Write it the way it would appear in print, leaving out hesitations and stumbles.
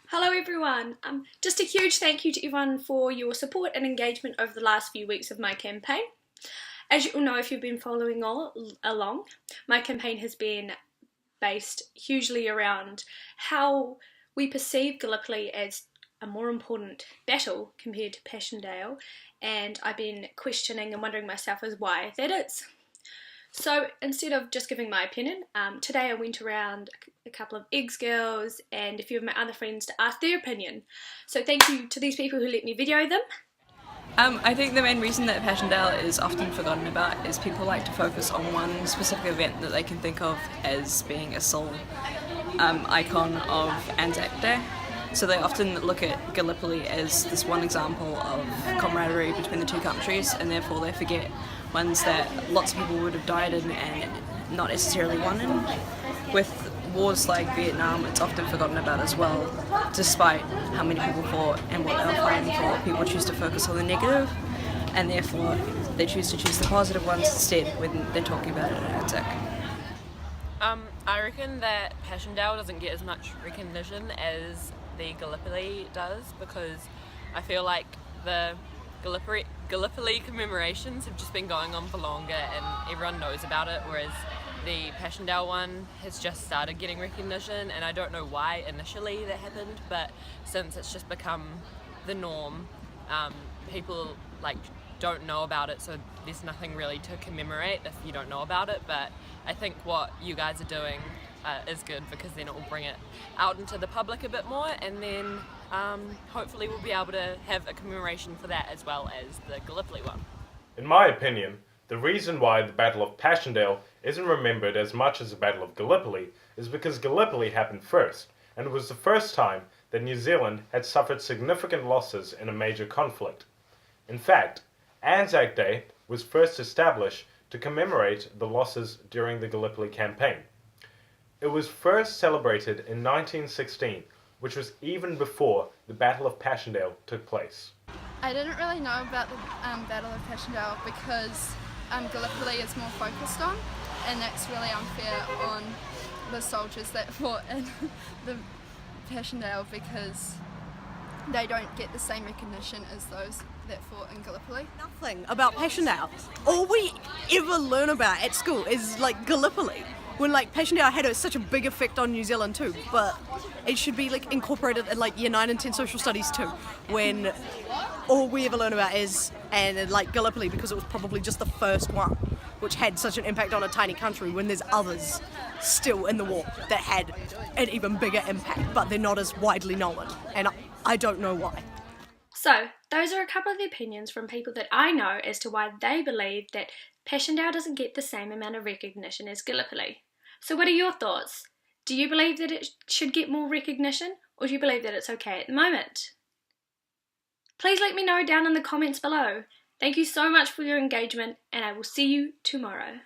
Hello everyone. Just a huge thank you to everyone for your support and engagement over the last few weeks of my campaign. As you all know, if you've been following along, my campaign has been based hugely around how we perceive Gallipoli as a more important battle compared to Passchendaele, and I've been questioning and wondering myself as why that is. So instead of just giving my opinion, today I went around a couple of eggs girls and a few of my other friends to ask their opinion. So thank you to these people who let me video them. I think the main reason that Passchendaele is often forgotten about is people like to focus on one specific event that they can think of as being a sole icon of Anzac Day. So they often look at Gallipoli as this one example of camaraderie between the two countries, and therefore they forget ones that lots of people would have died in and not necessarily won in. With wars like Vietnam, it's often forgotten about as well, despite how many people fought and what they were fighting for. People choose to focus on the negative, and therefore they choose to choose the positive ones instead when they're talking about it at Anzac. I reckon that Passchendaele doesn't get as much recognition as the Gallipoli does, because I feel like the Gallipoli commemorations have just been going on for longer and everyone knows about it, whereas the Passchendaele one has just started getting recognition, and I don't know why initially that happened, but since it's just become the norm, people don't know about it, so there's nothing really to commemorate if you don't know about it. But I think what you guys are doing is good, because then it will bring it out into the public a bit more, and then hopefully we'll be able to have a commemoration for that as well as the Gallipoli one. In my opinion, the reason why the Battle of Passchendaele isn't remembered as much as the Battle of Gallipoli is because Gallipoli happened first, and it was the first time that New Zealand had suffered significant losses in a major conflict. In fact, Anzac Day was first established to commemorate the losses during the Gallipoli campaign. It was first celebrated in 1916, which was even before the Battle of Passchendaele took place. I didn't really know about the Battle of Passchendaele because Gallipoli is more focused on, and that's really unfair on the soldiers that fought in the Passchendaele, because they don't get the same recognition as those that fought in Gallipoli. Nothing about Passchendaele. All we ever learn about at school is Gallipoli. When Passchendaele had such a big effect on New Zealand too, but it should be incorporated in year 9 and 10 social studies too, when all we ever learn about is Gallipoli, because it was probably just the first one which had such an impact on a tiny country, when there's others still in the war that had an even bigger impact, but they're not as widely known, and I don't know why. So those are a couple of the opinions from people that I know as to why they believe that Passchendaele doesn't get the same amount of recognition as Gallipoli. So what are your thoughts? Do you believe that it should get more recognition, or do you believe that it's okay at the moment? Please let me know down in the comments below. Thank you so much for your engagement, and I will see you tomorrow.